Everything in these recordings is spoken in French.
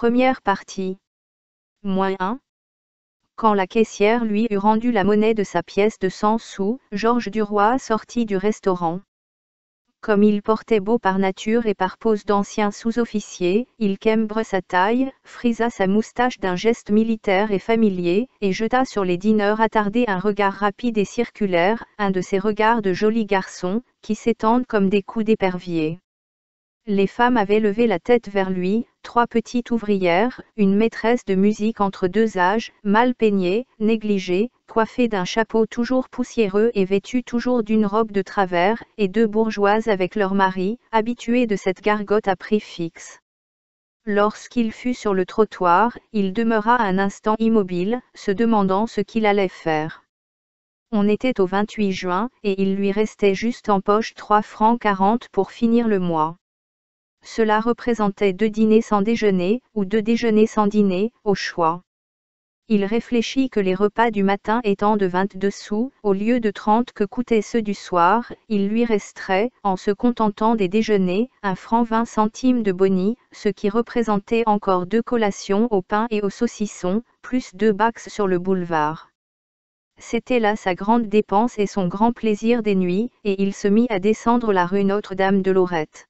Première partie. -1. Quand la caissière lui eut rendu la monnaie de sa pièce de 100 sous, Georges Duroy sortit du restaurant. Comme il portait beau par nature et par pose d'ancien sous-officier, il cambre sa taille, frisa sa moustache d'un geste militaire et familier, et jeta sur les dîneurs attardés un regard rapide et circulaire, un de ces regards de joli garçon, qui s'étendent comme des coups d'épervier. Les femmes avaient levé la tête vers lui, 3 petites ouvrières, une maîtresse de musique entre 2 âges, mal peignée, négligée, coiffée d'un chapeau toujours poussiéreux et vêtue toujours d'une robe de travers, et 2 bourgeoises avec leur mari, habitués de cette gargote à prix fixe. Lorsqu'il fut sur le trottoir, il demeura un instant immobile, se demandant ce qu'il allait faire. On était au 28 juin, et il lui restait juste en poche 3 francs 40 pour finir le mois. Cela représentait 2 dîners sans déjeuner, ou 2 déjeuners sans dîner, au choix. Il réfléchit que les repas du matin étant de 22 sous, au lieu de 30 que coûtaient ceux du soir, il lui resterait, en se contentant des déjeuners, 1 franc 20 centimes de boni, ce qui représentait encore 2 collations au pain et au saucisson, plus 2 bax sur le boulevard. C'était là sa grande dépense et son grand plaisir des nuits, et il se mit à descendre la rue Notre-Dame-de-Lorette.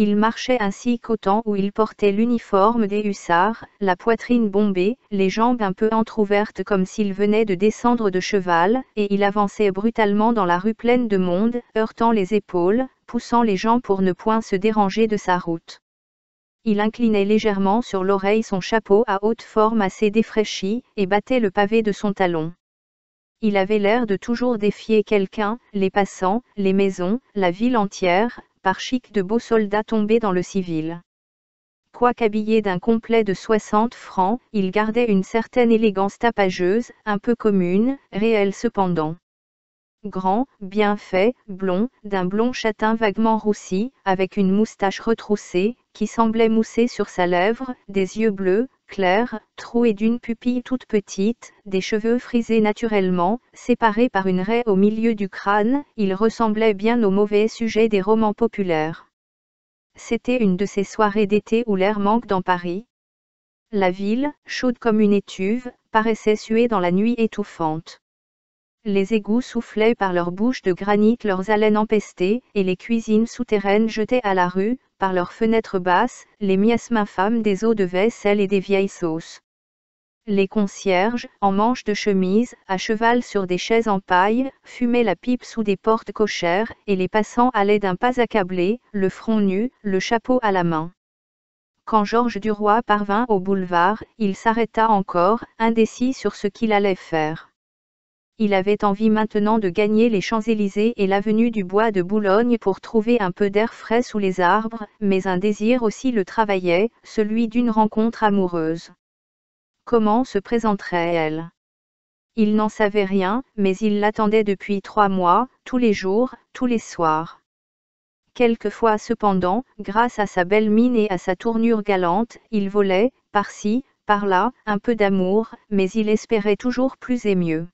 Il marchait ainsi qu'au temps où il portait l'uniforme des hussards, la poitrine bombée, les jambes un peu entr'ouvertes comme s'il venait de descendre de cheval, et il avançait brutalement dans la rue pleine de monde, heurtant les épaules, poussant les gens pour ne point se déranger de sa route. Il inclinait légèrement sur l'oreille son chapeau à haute forme assez défraîchi, et battait le pavé de son talon. Il avait l'air de toujours défier quelqu'un, les passants, les maisons, la ville entière, par chic de beaux soldats tombés dans le civil. Quoiqu'habillé d'un complet de 60 francs, il gardait une certaine élégance tapageuse, un peu commune, réelle cependant. Grand, bien fait, blond, d'un blond châtain vaguement roussi, avec une moustache retroussée, qui semblait mousser sur sa lèvre, des yeux bleus, clairs, troués d'une pupille toute petite, des cheveux frisés naturellement, séparés par une raie au milieu du crâne, il ressemblait bien au mauvais sujet des romans populaires. C'était une de ces soirées d'été où l'air manque dans Paris. La ville, chaude comme une étuve, paraissait suer dans la nuit étouffante. Les égouts soufflaient par leurs bouches de granit leurs haleines empestées, et les cuisines souterraines jetaient à la rue, par leurs fenêtres basses, les miasmes infâmes des eaux de vaisselle et des vieilles sauces. Les concierges, en manches de chemise, à cheval sur des chaises en paille, fumaient la pipe sous des portes cochères, et les passants allaient d'un pas accablé, le front nu, le chapeau à la main. Quand Georges Duroy parvint au boulevard, il s'arrêta encore, indécis sur ce qu'il allait faire. Il avait envie maintenant de gagner les Champs-Élysées et l'avenue du Bois de Boulogne pour trouver un peu d'air frais sous les arbres, mais un désir aussi le travaillait, celui d'une rencontre amoureuse. Comment se présenterait-elle? Il n'en savait rien, mais il l'attendait depuis 3 mois, tous les jours, tous les soirs. Quelquefois cependant, grâce à sa belle mine et à sa tournure galante, il volait, par-ci, par-là, un peu d'amour, mais il espérait toujours plus et mieux.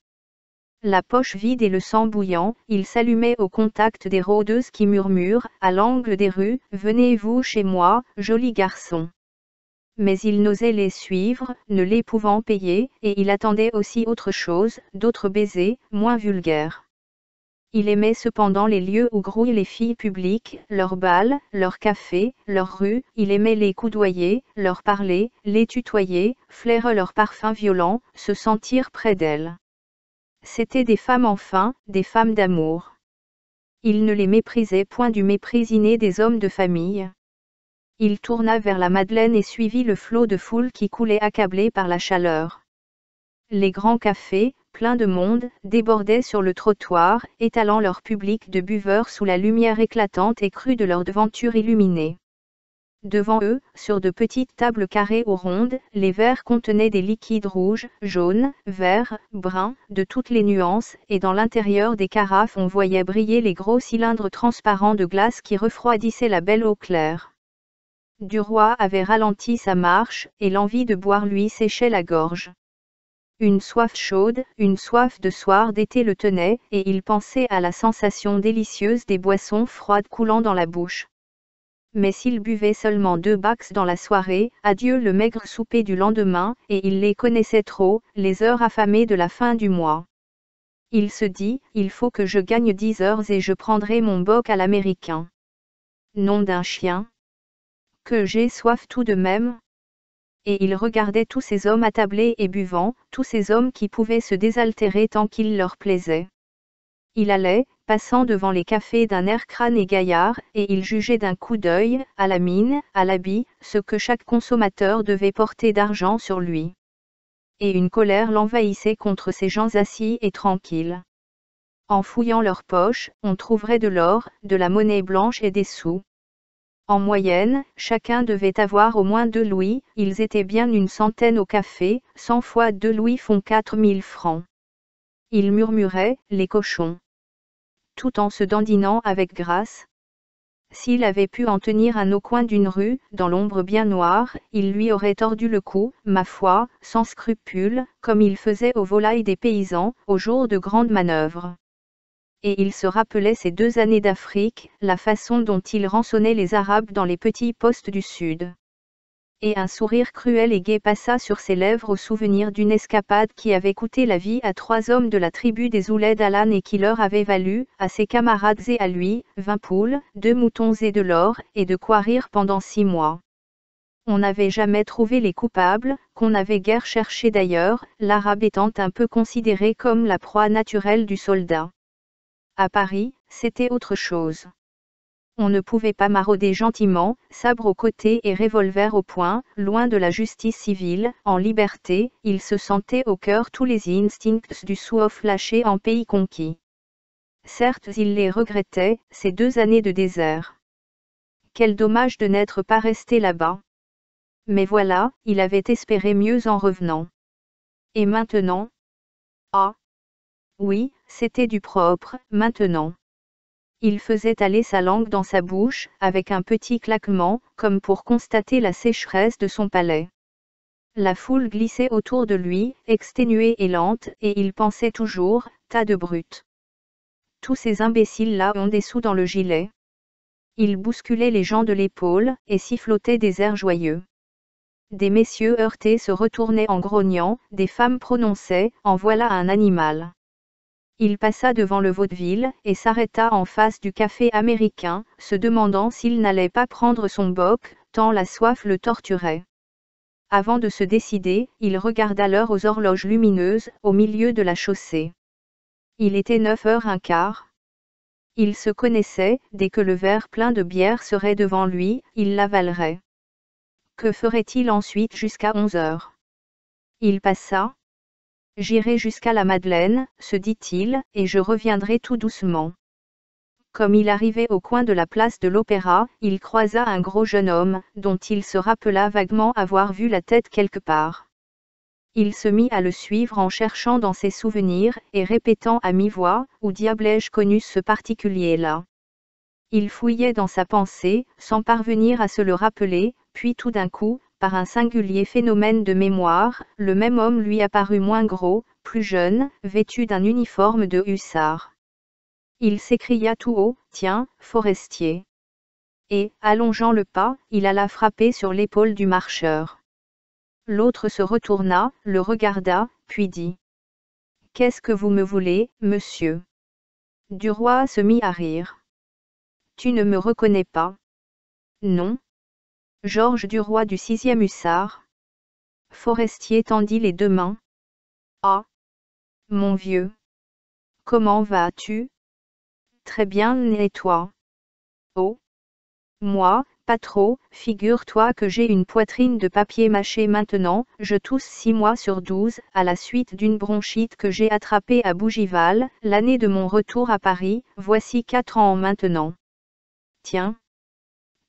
La poche vide et le sang bouillant, il s'allumait au contact des rôdeuses qui murmurent, à l'angle des rues, « Venez-vous chez moi, joli garçon ». Mais il n'osait les suivre, ne les pouvant payer, et il attendait aussi autre chose, d'autres baisers, moins vulgaires. Il aimait cependant les lieux où grouillent les filles publiques, leurs bals, leurs cafés, leurs rues, il aimait les coudoyer, leur parler, les tutoyer, flairer leurs parfums violents, se sentir près d'elles. C'étaient des femmes enfin, des femmes d'amour. Il ne les méprisait point du mépris inné des hommes de famille. Il tourna vers la Madeleine et suivit le flot de foule qui coulait accablé par la chaleur. Les grands cafés, pleins de monde, débordaient sur le trottoir, étalant leur public de buveurs sous la lumière éclatante et crue de leurs devantures illuminées. Devant eux, sur de petites tables carrées ou rondes, les verres contenaient des liquides rouges, jaunes, verts, bruns, de toutes les nuances, et dans l'intérieur des carafes on voyait briller les gros cylindres transparents de glace qui refroidissaient la belle eau claire. Duroy avait ralenti sa marche, et l'envie de boire lui séchait la gorge. Une soif chaude, une soif de soir d'été le tenait, et il pensait à la sensation délicieuse des boissons froides coulant dans la bouche. mais s'il buvait seulement 2 backs dans la soirée, adieu le maigre souper du lendemain, et il les connaissait trop, les heures affamées de la fin du mois. Il se dit, il faut que je gagne 10 heures et je prendrai mon bock à l'américain. Nom d'un chien. Que j'ai soif tout de même. Et il regardait tous ces hommes attablés et buvant, tous ces hommes qui pouvaient se désaltérer tant qu'il leur plaisait. Il allait, passant devant les cafés d'un air crâne et gaillard, et il jugeait d'un coup d'œil, à la mine, à l'habit, ce que chaque consommateur devait porter d'argent sur lui. Et une colère l'envahissait contre ces gens assis et tranquilles. En fouillant leurs poches, on trouverait de l'or, de la monnaie blanche et des sous. En moyenne, chacun devait avoir au moins 2 louis, ils étaient bien une centaine au café, 100 fois 2 louis font 4000 francs. Il murmurait, les cochons. Tout en se dandinant avec grâce. S'il avait pu en tenir un au coin d'une rue, dans l'ombre bien noire, il lui aurait tordu le cou, ma foi, sans scrupule, comme il faisait aux volailles des paysans, au jour de grandes manœuvres. Et il se rappelait ces 2 années d'Afrique, la façon dont il rançonnait les Arabes dans les petits postes du Sud. Et un sourire cruel et gai passa sur ses lèvres au souvenir d'une escapade qui avait coûté la vie à 3 hommes de la tribu des Ouled Alan et qui leur avait valu, à ses camarades et à lui, 20 poules, 2 moutons et de l'or, et de quoi rire pendant 6 mois. On n'avait jamais trouvé les coupables, qu'on n'avait guère cherché d'ailleurs, l'Arabe étant un peu considéré comme la proie naturelle du soldat. À Paris, c'était autre chose. On ne pouvait pas marauder gentiment, sabre au côté et revolver au poing, loin de la justice civile, en liberté, il se sentait au cœur tous les instincts du soif lâché en pays conquis. Certes, il les regrettait, ces 2 années de désert. Quel dommage de n'être pas resté là-bas. Mais voilà, il avait espéré mieux en revenant. Et maintenant? Ah! Oui, c'était du propre, maintenant. Il faisait aller sa langue dans sa bouche, avec un petit claquement, comme pour constater la sécheresse de son palais. La foule glissait autour de lui, exténuée et lente, et il pensait toujours, tas de brutes. Tous ces imbéciles-là ont des sous dans le gilet. Il bousculait les gens de l'épaule, et sifflotait des airs joyeux. Des messieurs heurtés se retournaient en grognant, des femmes prononçaient, en voilà un animal. Il passa devant le vaudeville, et s'arrêta en face du café américain, se demandant s'il n'allait pas prendre son bock, tant la soif le torturait. Avant de se décider, il regarda l'heure aux horloges lumineuses, au milieu de la chaussée. Il était 9h15. Il se connaissait, dès que le verre plein de bière serait devant lui, il l'avalerait. Que ferait-il ensuite jusqu'à 11h? Il passa. J'irai jusqu'à la Madeleine, se dit-il, et je reviendrai tout doucement. Comme il arrivait au coin de la place de l'Opéra, il croisa un gros jeune homme, dont il se rappela vaguement avoir vu la tête quelque part. Il se mit à le suivre en cherchant dans ses souvenirs, et répétant à mi-voix, « Où diable ai-je connu ce particulier-là » Il fouillait dans sa pensée, sans parvenir à se le rappeler, puis tout d'un coup, par un singulier phénomène de mémoire, le même homme lui apparut moins gros, plus jeune, vêtu d'un uniforme de hussard. Il s'écria tout haut, « Tiens, Forestier !» Et, allongeant le pas, il alla frapper sur l'épaule du marcheur. L'autre se retourna, le regarda, puis dit : « Qu'est-ce que vous me voulez, monsieur ? » Duroy se mit à rire. « Tu ne me reconnais pas ? » « Non. Georges Duroy du 6e hussard. » Forestier tendit les 2 mains. « Ah ! Mon vieux. Comment vas-tu ? » ?»« Très bien, et toi ? » ?»« Oh ! Moi, pas trop, figure-toi que j'ai une poitrine de papier mâché maintenant, je tousse 6 mois sur 12, à la suite d'une bronchite que j'ai attrapée à Bougival, l'année de mon retour à Paris, voici 4 ans maintenant. Tiens.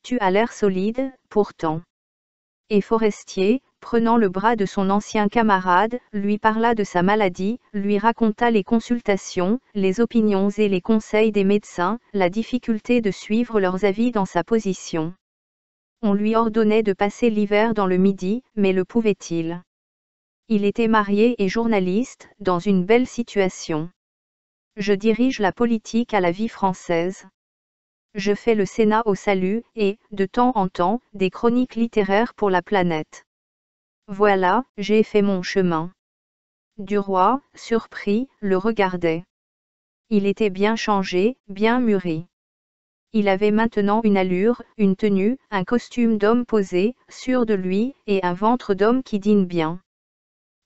Tu as l'air solide, pourtant. Et Forestier, prenant le bras de son ancien camarade, lui parla de sa maladie, lui raconta les consultations, les opinions et les conseils des médecins, la difficulté de suivre leurs avis dans sa position. On lui ordonnait de passer l'hiver dans le Midi, mais le pouvait-il? Il était marié et journaliste, dans une belle situation. Je dirige la politique à la vie française. je fais le Sénat au salut et, de temps en temps, des chroniques littéraires pour la planète. Voilà, j'ai fait mon chemin. Duroy, surpris, le regardait. Il était bien changé, bien mûri. Il avait maintenant une allure, une tenue, un costume d'homme posé, sûr de lui, et un ventre d'homme qui dîne bien.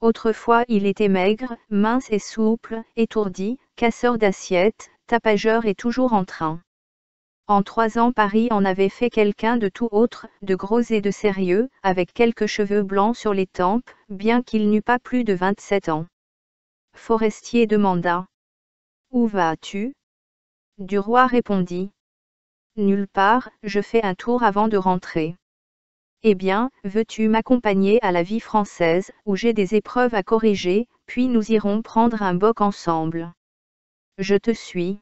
Autrefois il était maigre, mince et souple, étourdi, casseur d'assiettes, tapageur et toujours en train. En 3 ans Paris en avait fait quelqu'un de tout autre, de gros et de sérieux, avec quelques cheveux blancs sur les tempes, bien qu'il n'eût pas plus de 27 ans. Forestier demanda. Où vas-tu? Duroy répondit. Nulle part, je fais un tour avant de rentrer. Eh bien, veux-tu m'accompagner à la vie française, où j'ai des épreuves à corriger, puis nous irons prendre un bock ensemble. Je te suis.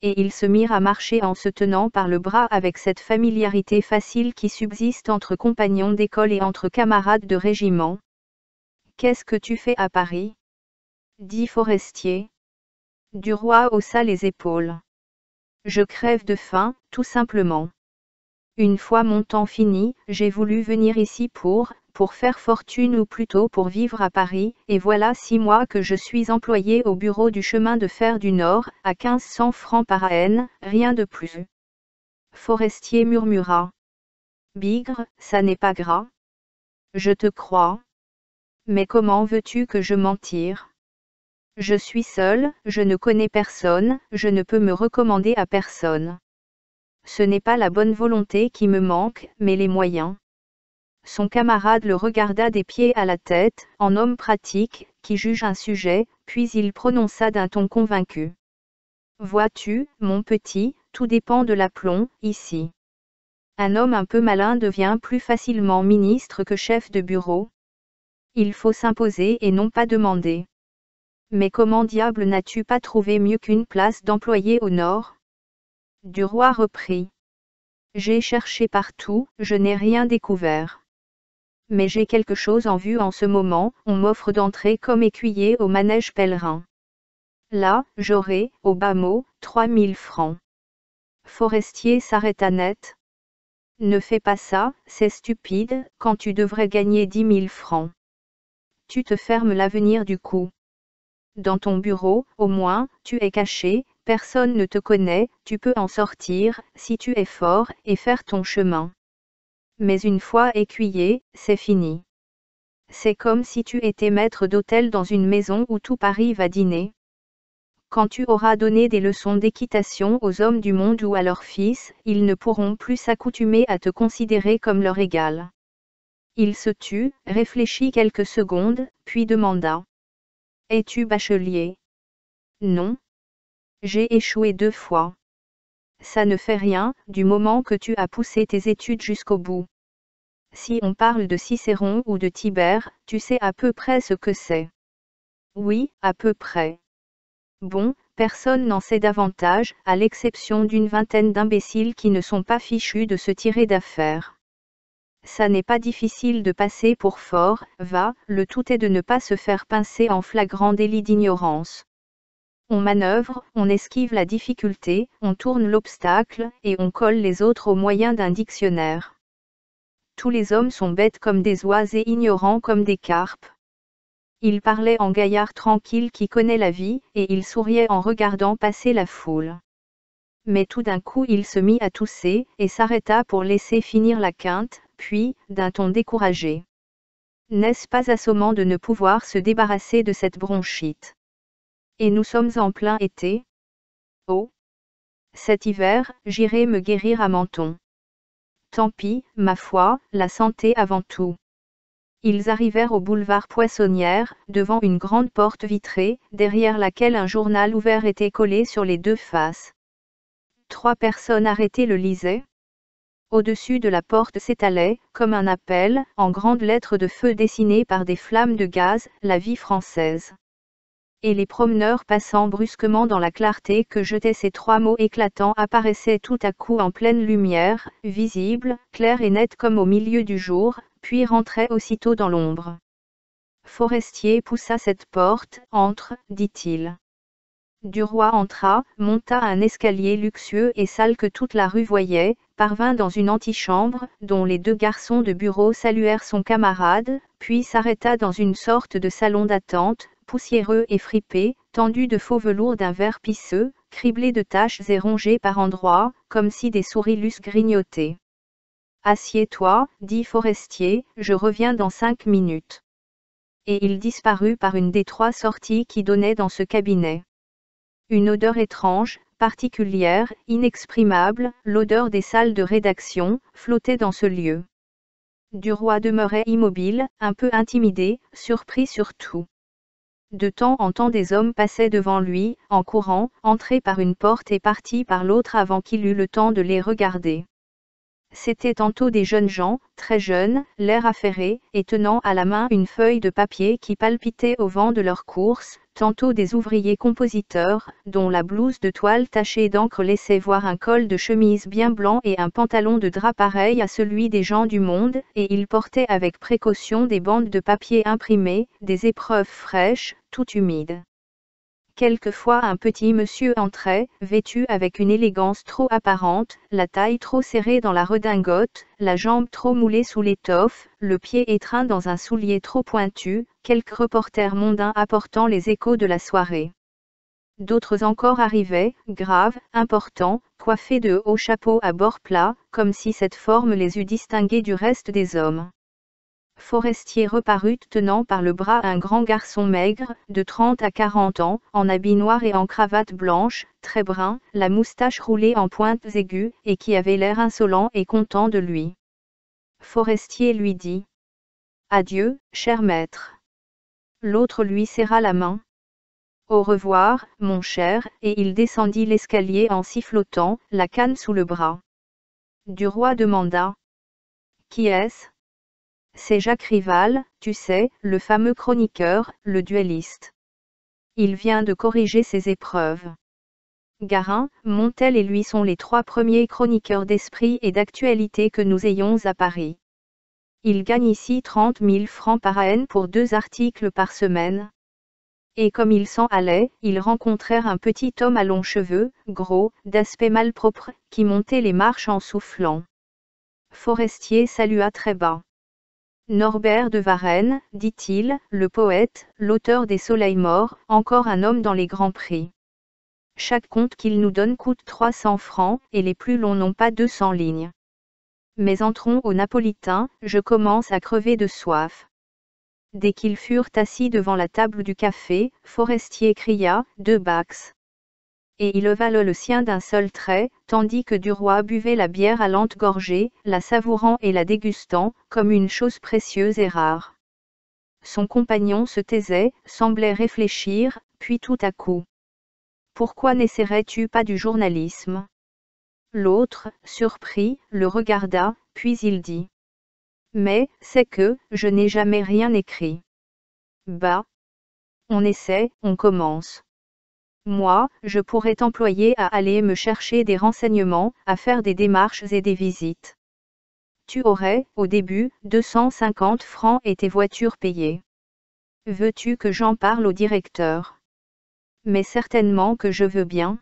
Et ils se mirent à marcher en se tenant par le bras avec cette familiarité facile qui subsiste entre compagnons d'école et entre camarades de régiment. Qu'est-ce que tu fais à Paris? Dit Forestier. Duroy haussa les épaules. Je crève de faim, tout simplement. Une fois mon temps fini, j'ai voulu venir ici pour faire fortune ou plutôt pour vivre à Paris, et voilà 6 mois que je suis employé au bureau du chemin de fer du Nord, à 1500 francs par an, rien de plus. Forestier murmura. Bigre, ça n'est pas gras. Je te crois. Mais comment veux-tu que je m'en tire? Je suis seul, je ne connais personne, je ne peux me recommander à personne. Ce n'est pas la bonne volonté qui me manque, mais les moyens. Son camarade le regarda des pieds à la tête, en homme pratique, qui juge un sujet, puis il prononça d'un ton convaincu. Vois-tu, mon petit, tout dépend de l'aplomb, ici. Un homme un peu malin devient plus facilement ministre que chef de bureau. Il faut s'imposer et non pas demander. Mais comment diable n'as-tu pas trouvé mieux qu'une place d'employé au Nord? Duroy reprit. J'ai cherché partout, je n'ai rien découvert. Mais j'ai quelque chose en vue en ce moment, on m'offre d'entrer comme écuyer au manège pèlerin. Là, j'aurai, au bas mot, 3000 francs. Forestier s'arrêta net. Ne fais pas ça, c'est stupide, quand tu devrais gagner 10 000 francs. Tu te fermes l'avenir du coup. Dans ton bureau, au moins, tu es caché, personne ne te connaît, tu peux en sortir, si tu es fort, et faire ton chemin. Mais une fois écuyer, c'est fini. C'est comme si tu étais maître d'hôtel dans une maison où tout Paris va dîner. Quand tu auras donné des leçons d'équitation aux hommes du monde ou à leurs fils, ils ne pourront plus s'accoutumer à te considérer comme leur égal. Il se tut, réfléchit quelques secondes, puis demanda. Es-tu bachelier? Non. J'ai échoué 2 fois. Ça ne fait rien, du moment que tu as poussé tes études jusqu'au bout. Si on parle de Cicéron ou de Tibère, tu sais à peu près ce que c'est. Oui, à peu près. Bon, personne n'en sait davantage, à l'exception d'une vingtaine d'imbéciles qui ne sont pas fichus de se tirer d'affaire. Ça n'est pas difficile de passer pour fort, va, le tout est de ne pas se faire pincer en flagrant délit d'ignorance. On manœuvre, on esquive la difficulté, on tourne l'obstacle, et on colle les autres au moyen d'un dictionnaire. Tous les hommes sont bêtes comme des oies et ignorants comme des carpes. Il parlait en gaillard tranquille qui connaît la vie, et il souriait en regardant passer la foule. Mais tout d'un coup il se mit à tousser, et s'arrêta pour laisser finir la quinte, puis, d'un ton découragé. N'est-ce pas assommant de ne pouvoir se débarrasser de cette bronchite? Et nous sommes en plein été? Oh! Cet hiver, j'irai me guérir à Menton. Tant pis, ma foi, la santé avant tout. Ils arrivèrent au boulevard Poissonnière, devant une grande porte vitrée, derrière laquelle un journal ouvert était collé sur les 2 faces. 3 personnes arrêtées le lisaient. Au-dessus de la porte s'étalait, comme un appel, en grandes lettres de feu dessinées par des flammes de gaz, la vie française. Et les promeneurs passant brusquement dans la clarté que jetaient ces 3 mots éclatants apparaissaient tout à coup en pleine lumière, visibles, clairs et nets comme au milieu du jour, puis rentraient aussitôt dans l'ombre. Forestier poussa cette porte, entre, dit-il. Du roi entra, monta un escalier luxueux et sale que toute la rue voyait, parvint dans une antichambre, dont les 2 garçons de bureau saluèrent son camarade, puis s'arrêta dans une sorte de salon d'attente, poussiéreux et fripé, tendu de faux velours d'un vert pisseux, criblé de taches et rongé par endroits, comme si des souris l'eussent grignoté. « Assieds-toi, dit Forestier, je reviens dans 5 minutes. » Et il disparut par une des 3 sorties qui donnaient dans ce cabinet. Une odeur étrange, particulière, inexprimable, l'odeur des salles de rédaction, flottait dans ce lieu. Du roi demeurait immobile, un peu intimidé, surpris surtout. De temps en temps des hommes passaient devant lui, en courant, entraient par une porte et partis par l'autre avant qu'il eût le temps de les regarder. C'étaient tantôt des jeunes gens, très jeunes, l'air affairé, et tenant à la main une feuille de papier qui palpitait au vent de leur course, tantôt des ouvriers compositeurs, dont la blouse de toile tachée d'encre laissait voir un col de chemise bien blanc et un pantalon de drap pareil à celui des gens du monde, et ils portaient avec précaution des bandes de papier imprimées, des épreuves fraîches, tout humides. Quelquefois un petit monsieur entrait, vêtu avec une élégance trop apparente, la taille trop serrée dans la redingote, la jambe trop moulée sous l'étoffe, le pied étreint dans un soulier trop pointu, quelque reporter mondain apportant les échos de la soirée. D'autres encore arrivaient, graves, importants, coiffés de hauts chapeaux à bord plat, comme si cette forme les eût distingués du reste des hommes. Forestier reparut tenant par le bras un grand garçon maigre, de 30 à 40 ans, en habit noir et en cravate blanche, très brun, la moustache roulée en pointes aiguës, et qui avait l'air insolent et content de lui. Forestier lui dit « Adieu, cher maître. » L'autre lui serra la main. « Au revoir, mon cher, » et il descendit l'escalier en sifflotant, la canne sous le bras. Du roi demanda « Qui est-ce ? » C'est Jacques Rival, tu sais, le fameux chroniqueur, le duelliste. Il vient de corriger ses épreuves. Garin, Montel et lui sont les 3 premiers chroniqueurs d'esprit et d'actualité que nous ayons à Paris. Il gagne ici 30 000 francs par an pour 2 articles par semaine. Et comme ils s'en allaient, ils rencontrèrent un petit homme à longs cheveux, gros, d'aspect malpropre, qui montait les marches en soufflant. Forestier salua très bas. Norbert de Varenne, dit-il, le poète, l'auteur des Soleils morts, encore un homme dans les grands prix. Chaque conte qu'il nous donne coûte 300 francs, et les plus longs n'ont pas 200 lignes. Mais entrons au napolitain, je commence à crever de soif. Dès qu'ils furent assis devant la table du café, Forestier cria « 2 backs !» Et il leva le sien d'un seul trait, tandis que du roi buvait la bière à lente gorgée, la savourant et la dégustant, comme une chose précieuse et rare. Son compagnon se taisait, semblait réfléchir, puis tout à coup. « Pourquoi n'essaierais-tu pas du journalisme ?» L'autre, surpris, le regarda, puis il dit. « Mais, c'est que, je n'ai jamais rien écrit. » Bah. On essaie, on commence. Moi, je pourrais t'employer à aller me chercher des renseignements, à faire des démarches et des visites. Tu aurais, au début, 250 francs et tes voitures payées. Veux-tu que j'en parle au directeur? Mais certainement que je veux bien.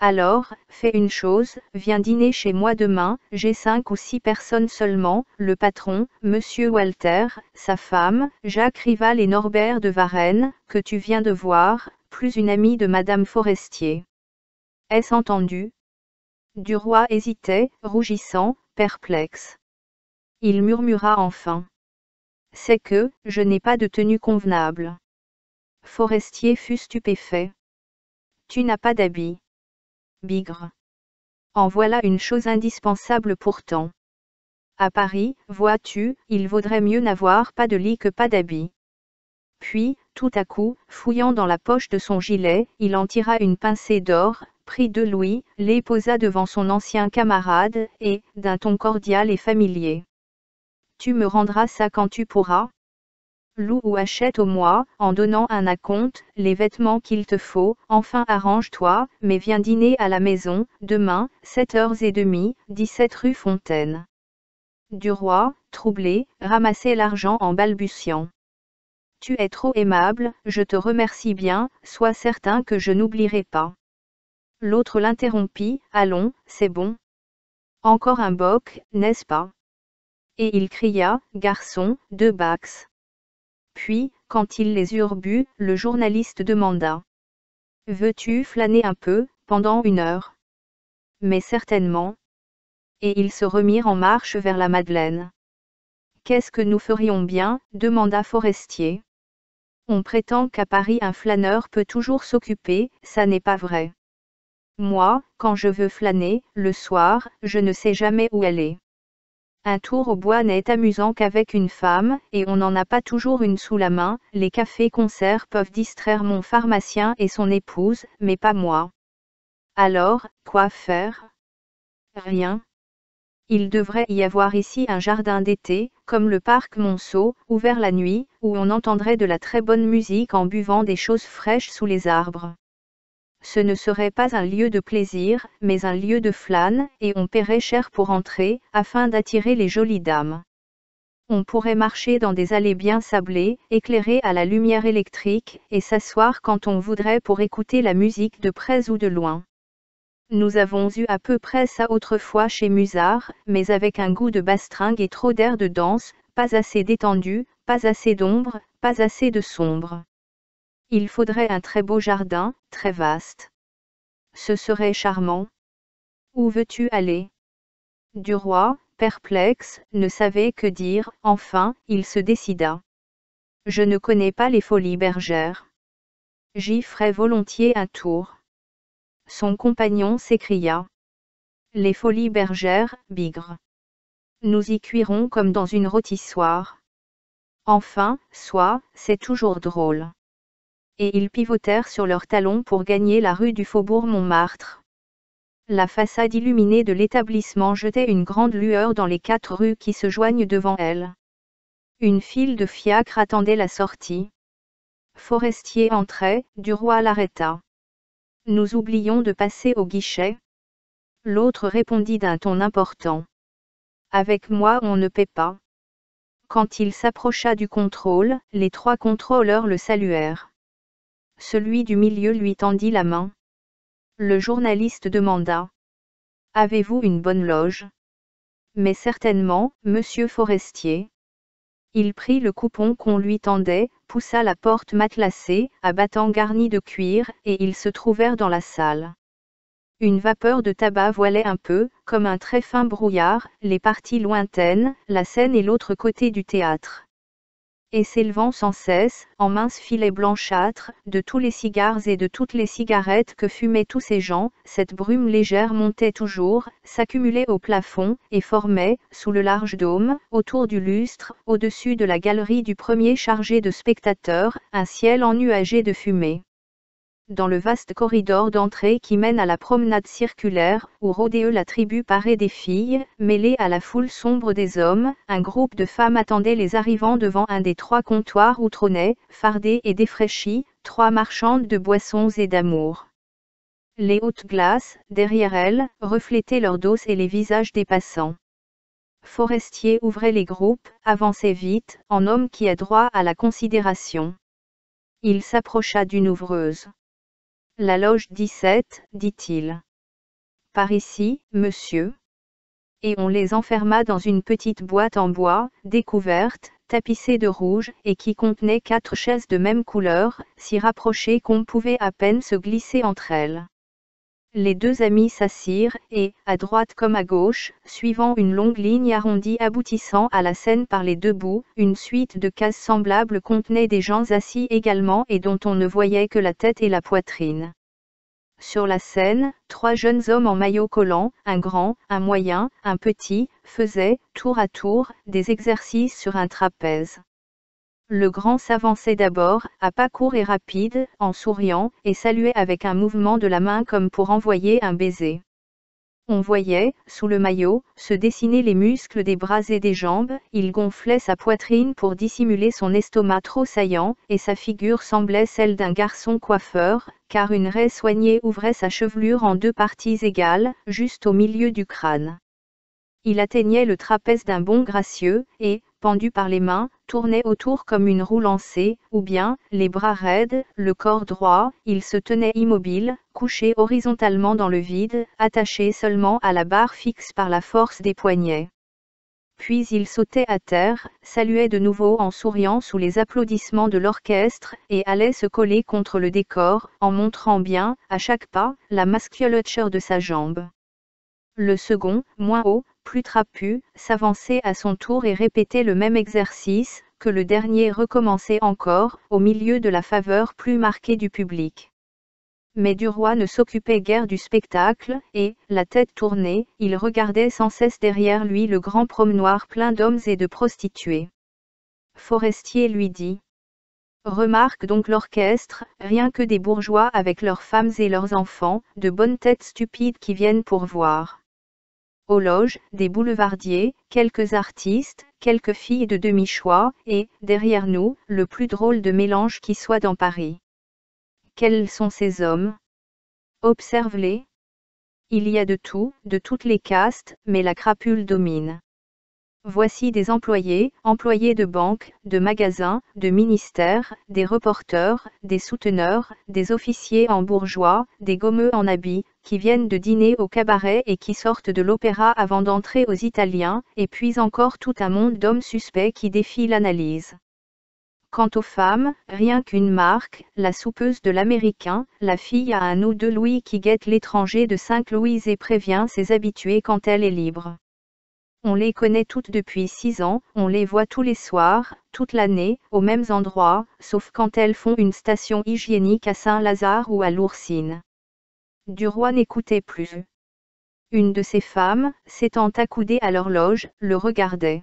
Alors, fais une chose, viens dîner chez moi demain, j'ai 5 ou 6 personnes seulement, le patron, Monsieur Walter, sa femme, Jacques Rival et Norbert de Varenne, que tu viens de voir, plus une amie de Madame Forestier. Est-ce entendu? Du roi hésitait, rougissant, perplexe. Il murmura enfin. C'est que, je n'ai pas de tenue convenable. Forestier fut stupéfait. Tu n'as pas d'habit. Bigre. En voilà une chose indispensable pourtant. À Paris, vois-tu, il vaudrait mieux n'avoir pas de lit que pas d'habit. Puis, tout à coup, fouillant dans la poche de son gilet, il en tira une pincée d'or, prit 2 louis, les posa devant son ancien camarade, et, d'un ton cordial et familier. Tu me rendras ça quand tu pourras? Loue ou achète au mois, en donnant un acompte, les vêtements qu'il te faut, enfin arrange-toi, mais viens dîner à la maison, demain, 7h30, 17 rue Fontaine. Du roi, troublé, ramassait l'argent en balbutiant. Tu es trop aimable, je te remercie bien, sois certain que je n'oublierai pas. L'autre l'interrompit, allons, c'est bon. Encore un bock, n'est-ce pas? Et il cria, garçon, 2 backs. Puis, quand ils les eurent bu, le journaliste demanda. Veux-tu flâner un peu, pendant 1 heure? Mais certainement. Et ils se remirent en marche vers la Madeleine. Qu'est-ce que nous ferions bien? Demanda Forestier. On prétend qu'à Paris un flâneur peut toujours s'occuper, ça n'est pas vrai. Moi, quand je veux flâner, le soir, je ne sais jamais où aller. Un tour au bois n'est amusant qu'avec une femme, et on n'en a pas toujours une sous la main. Les cafés-concerts peuvent distraire mon pharmacien et son épouse, mais pas moi. Alors, quoi faire? Rien. Il devrait y avoir ici un jardin d'été, comme le parc Monceau, ouvert la nuit, où on entendrait de la très bonne musique en buvant des choses fraîches sous les arbres. Ce ne serait pas un lieu de plaisir, mais un lieu de flâne, et on paierait cher pour entrer, afin d'attirer les jolies dames. On pourrait marcher dans des allées bien sablées, éclairées à la lumière électrique, et s'asseoir quand on voudrait pour écouter la musique de près ou de loin. Nous avons eu à peu près ça autrefois chez Musard, mais avec un goût de bastringue et trop d'air de danse, pas assez d'étendue, pas assez d'ombre, pas assez de sombre. Il faudrait un très beau jardin, très vaste. Ce serait charmant. Où veux-tu aller? Duroy, perplexe, ne savait que dire, enfin, il se décida. Je ne connais pas les Folies Bergères. J'y ferais volontiers un tour. Son compagnon s'écria. Les Folies Bergères, bigre. Nous y cuirons comme dans une rôtissoire. Enfin, soit, c'est toujours drôle. Et ils pivotèrent sur leurs talons pour gagner la rue du Faubourg Montmartre. La façade illuminée de l'établissement jetait une grande lueur dans les 4 rues qui se joignent devant elle. Une file de fiacres attendait la sortie. Forestier entrait, Duroy l'arrêta. Nous oublions de passer au guichet. L'autre répondit d'un ton important. Avec moi on ne paie pas. Quand il s'approcha du contrôle, les 3 contrôleurs le saluèrent. Celui du milieu lui tendit la main. Le journaliste demanda. Avez-vous une bonne loge? Mais certainement, monsieur Forestier. Il prit le coupon qu'on lui tendait, poussa la porte matelassée, à battants garnis de cuir, et ils se trouvèrent dans la salle. Une vapeur de tabac voilait un peu, comme un très fin brouillard, les parties lointaines, la scène et l'autre côté du théâtre. Et s'élevant sans cesse, en minces filets blanchâtres, de tous les cigares et de toutes les cigarettes que fumaient tous ces gens, cette brume légère montait toujours, s'accumulait au plafond, et formait, sous le large dôme, autour du lustre, au-dessus de la galerie du premier chargé de spectateurs, un ciel ennuagé de fumée. Dans le vaste corridor d'entrée qui mène à la promenade circulaire, où rôdait la tribu parée des filles, mêlée à la foule sombre des hommes, un groupe de femmes attendait les arrivants devant un des 3 comptoirs où trônaient, fardées et défraîchies, 3 marchandes de boissons et d'amour. Les hautes glaces, derrière elles, reflétaient leurs dos et les visages des passants. Forestier ouvrait les groupes, avançait vite, en homme qui a droit à la considération. Il s'approcha d'une ouvreuse. La loge 17, dit-il. Par ici, monsieur. Et on les enferma dans une petite boîte en bois, découverte, tapissée de rouge, et qui contenait 4 chaises de même couleur, si rapprochées qu'on pouvait à peine se glisser entre elles. Les 2 amis s'assirent, et, à droite comme à gauche, suivant une longue ligne arrondie aboutissant à la scène par les 2 bouts, une suite de cases semblables contenait des gens assis également et dont on ne voyait que la tête et la poitrine. Sur la scène, 3 jeunes hommes en maillot collant, un grand, un moyen, un petit, faisaient, tour à tour, des exercices sur un trapèze. Le grand s'avançait d'abord, à pas courts et rapides, en souriant, et saluait avec un mouvement de la main comme pour envoyer un baiser. On voyait, sous le maillot, se dessiner les muscles des bras et des jambes, il gonflait sa poitrine pour dissimuler son estomac trop saillant, et sa figure semblait celle d'un garçon coiffeur, car une raie soignée ouvrait sa chevelure en 2 parties égales, juste au milieu du crâne. Il atteignait le trapèze d'un bond gracieux, et, pendu par les mains, tournait autour comme une roue lancée, ou bien, les bras raides, le corps droit, il se tenait immobile, couché horizontalement dans le vide, attaché seulement à la barre fixe par la force des poignets. Puis il sautait à terre, saluait de nouveau en souriant sous les applaudissements de l'orchestre, et allait se coller contre le décor, en montrant bien, à chaque pas, la musculature de sa jambe. Le second, moins haut, plus trapu, s'avançait à son tour et répétait le même exercice, que le dernier recommençait encore, au milieu de la faveur plus marquée du public. Mais Duroy ne s'occupait guère du spectacle, et, la tête tournée, il regardait sans cesse derrière lui le grand promenoir plein d'hommes et de prostituées. Forestier lui dit. Remarque donc l'orchestre, rien que des bourgeois avec leurs femmes et leurs enfants, de bonnes têtes stupides qui viennent pour voir. Aux loges, des boulevardiers, quelques artistes, quelques filles de demi-choix, et, derrière nous, le plus drôle de mélange qui soit dans Paris. Quels sont ces hommes? Observe-les. Il y a de tout, de toutes les castes, mais la crapule domine. Voici des employés de banque, de magasins, de ministères, des reporters, des souteneurs, des officiers en bourgeois, des gommeux en habits, qui viennent de dîner au cabaret et qui sortent de l'opéra avant d'entrer aux Italiens, et puis encore tout un monde d'hommes suspects qui défient l'analyse. Quant aux femmes, rien qu'une marque, la soupeuse de l'américain, la fille à 1 ou 2 louis qui guette l'étranger de 5 louis et prévient ses habitués quand elle est libre. On les connaît toutes depuis 6 ans, on les voit tous les soirs, toute l'année, aux mêmes endroits, sauf quand elles font une station hygiénique à Saint-Lazare ou à Lourcine. Duroy n'écoutait plus. Une de ces femmes, s'étant accoudée à l'horloge, le regardait.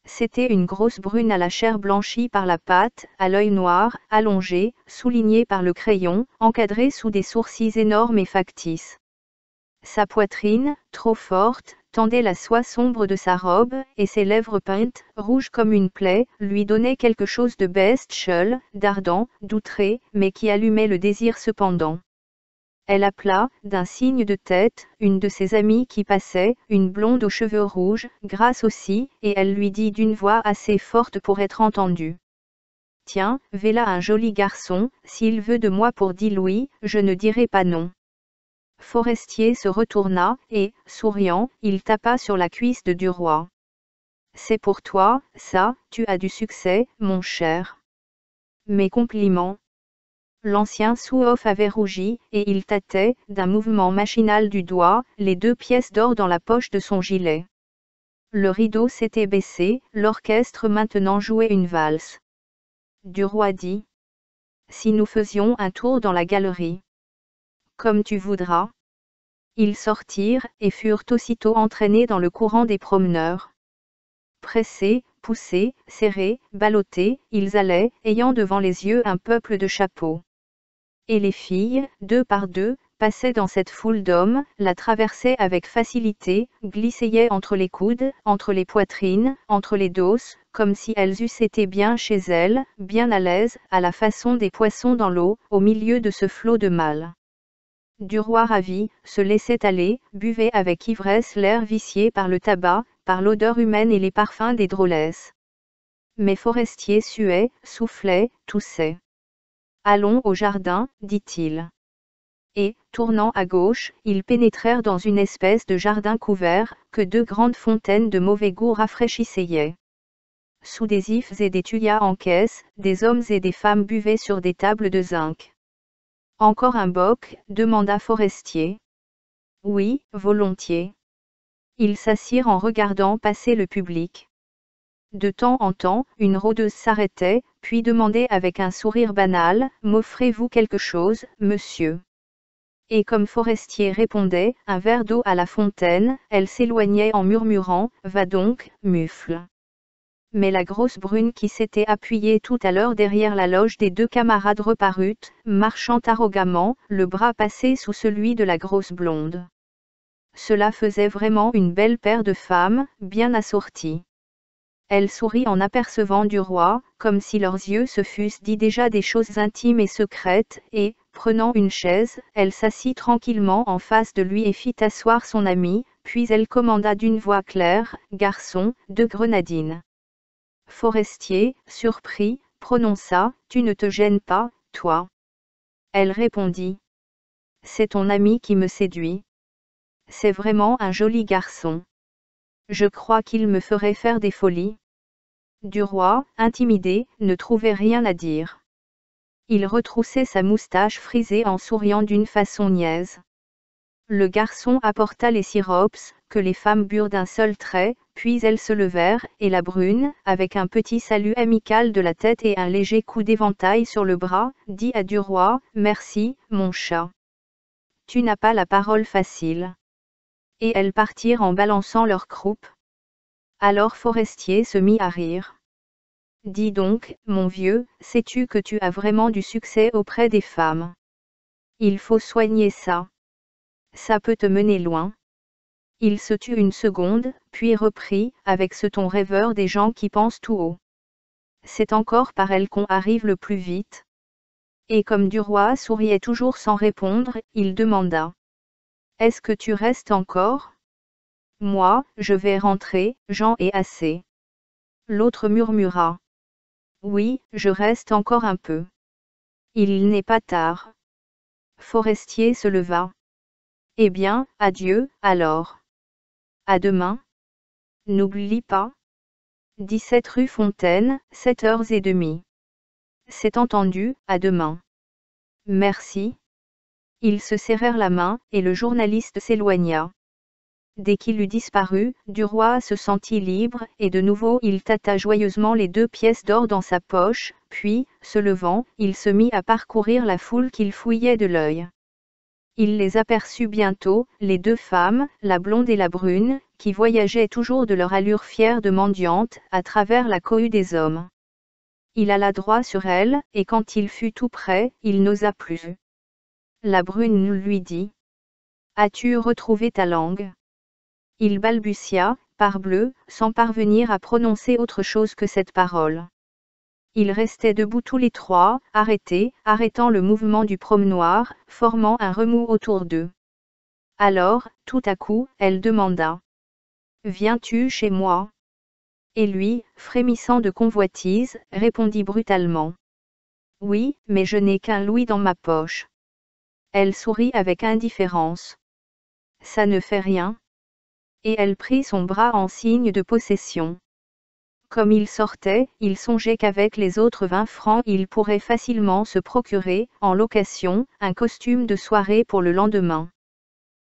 C'était une grosse brune à la chair blanchie par la pâte, à l'œil noir, allongé, souligné par le crayon, encadré sous des sourcils énormes et factices. Sa poitrine, trop forte, tendait la soie sombre de sa robe, et ses lèvres peintes, rouges comme une plaie, lui donnaient quelque chose de bestial, d'ardent, d'outré, mais qui allumait le désir cependant. Elle appela, d'un signe de tête, une de ses amies qui passait, une blonde aux cheveux rouges, grasse aussi, et elle lui dit d'une voix assez forte pour être entendue. « Tiens, voilà un joli garçon, s'il veut de moi pour 10 louis, je ne dirai pas non. » Forestier se retourna, et, souriant, il tapa sur la cuisse de Duroy. « C'est pour toi, ça, tu as du succès, mon cher. » Mes compliments. L'ancien sous-off avait rougi, et il tâtait, d'un mouvement machinal du doigt, les 2 pièces d'or dans la poche de son gilet. Le rideau s'était baissé, l'orchestre maintenant jouait une valse. Duroy dit. Si nous faisions un tour dans la galerie. Comme tu voudras. Ils sortirent, et furent aussitôt entraînés dans le courant des promeneurs. Pressés, poussés, serrés, ballottés, ils allaient, ayant devant les yeux un peuple de chapeaux. Et les filles, 2 par 2, passaient dans cette foule d'hommes, la traversaient avec facilité, glissaient entre les coudes, entre les poitrines, entre les dos, comme si elles eussent été bien chez elles, bien à l'aise, à la façon des poissons dans l'eau, au milieu de ce flot de mal. Duroy ravi, se laissait aller, buvait avec ivresse l'air vicié par le tabac, par l'odeur humaine et les parfums des drôlesses. Mais Forestier suait, soufflait, toussait. Allons au jardin, dit-il. Et, tournant à gauche, ils pénétrèrent dans une espèce de jardin couvert, que 2 grandes fontaines de mauvais goût rafraîchissaient. Sous des ifs et des tuyas en caisse, des hommes et des femmes buvaient sur des tables de zinc. Encore un boc, demanda Forestier. Oui, volontiers. Ils s'assirent en regardant passer le public. De temps en temps, une rôdeuse s'arrêtait, puis demandait avec un sourire banal, « M'offrez-vous quelque chose, monsieur ?» Et comme Forestier répondait, un verre d'eau à la fontaine, elle s'éloignait en murmurant, « Va donc, mufle !» Mais la grosse brune qui s'était appuyée tout à l'heure derrière la loge des 2 camarades reparut, marchant arrogamment, le bras passé sous celui de la grosse blonde. Cela faisait vraiment une belle paire de femmes, bien assorties. Elle sourit en apercevant Duroy, comme si leurs yeux se fussent dit déjà des choses intimes et secrètes, et, prenant une chaise, elle s'assit tranquillement en face de lui et fit asseoir son ami, puis elle commanda d'une voix claire, « Garçon, 2 grenadines. » Forestier, surpris, prononça, « Tu ne te gênes pas, toi ?» Elle répondit. « C'est ton ami qui me séduit. C'est vraiment un joli garçon. Je crois qu'il me ferait faire des folies. » Duroy, intimidé, ne trouvait rien à dire. Il retroussait sa moustache frisée en souriant d'une façon niaise. Le garçon apporta les sirops, que les femmes burent d'un seul trait, puis elles se levèrent, et la brune, avec un petit salut amical de la tête et un léger coup d'éventail sur le bras, dit à Duroy, « Merci, mon chat. Tu n'as pas la parole facile. » Et elles partirent en balançant leurs croupes. Alors Forestier se mit à rire. « Dis donc, mon vieux, sais-tu que tu as vraiment du succès auprès des femmes? Il faut soigner ça. Ça peut te mener loin. » Il se tut une seconde, puis reprit, avec ce ton rêveur des gens qui pensent tout haut. « C'est encore par elle qu'on arrive le plus vite. » Et comme Duroy souriait toujours sans répondre, il demanda. « Est-ce que tu restes encore? » « Moi, je vais rentrer, j'en ai assez. » L'autre murmura. « Oui, je reste encore un peu. Il n'est pas tard. » Forestier se leva. « Eh bien, adieu, alors. À demain. N'oublie pas. 17 rue Fontaine, 7h30. C'est entendu, à demain. » Merci. Ils se serrèrent la main, et le journaliste s'éloigna. Dès qu'il eut disparu, Duroy se sentit libre, et de nouveau il tâta joyeusement les 2 pièces d'or dans sa poche, puis, se levant, il se mit à parcourir la foule qu'il fouillait de l'œil. Il les aperçut bientôt, les 2 femmes, la blonde et la brune, qui voyageaient toujours de leur allure fière de mendiantes, à travers la cohue des hommes. Il alla droit sur elles, et quand il fut tout près, il n'osa plus. La brune lui dit. « As-tu retrouvé ta langue? » Il balbutia, parbleu, sans parvenir à prononcer autre chose que cette parole. Ils restaient debout tous les 3, arrêtés, arrêtant le mouvement du promenoir, formant un remous autour d'eux. Alors, tout à coup, elle demanda. « Viens-tu chez moi? » Et lui, frémissant de convoitise, répondit brutalement. « Oui, mais je n'ai qu'un louis dans ma poche. » Elle sourit avec indifférence. « Ça ne fait rien. » Et elle prit son bras en signe de possession. Comme il sortait, il songeait qu'avec les autres 20 francs il pourrait facilement se procurer, en location, un costume de soirée pour le lendemain.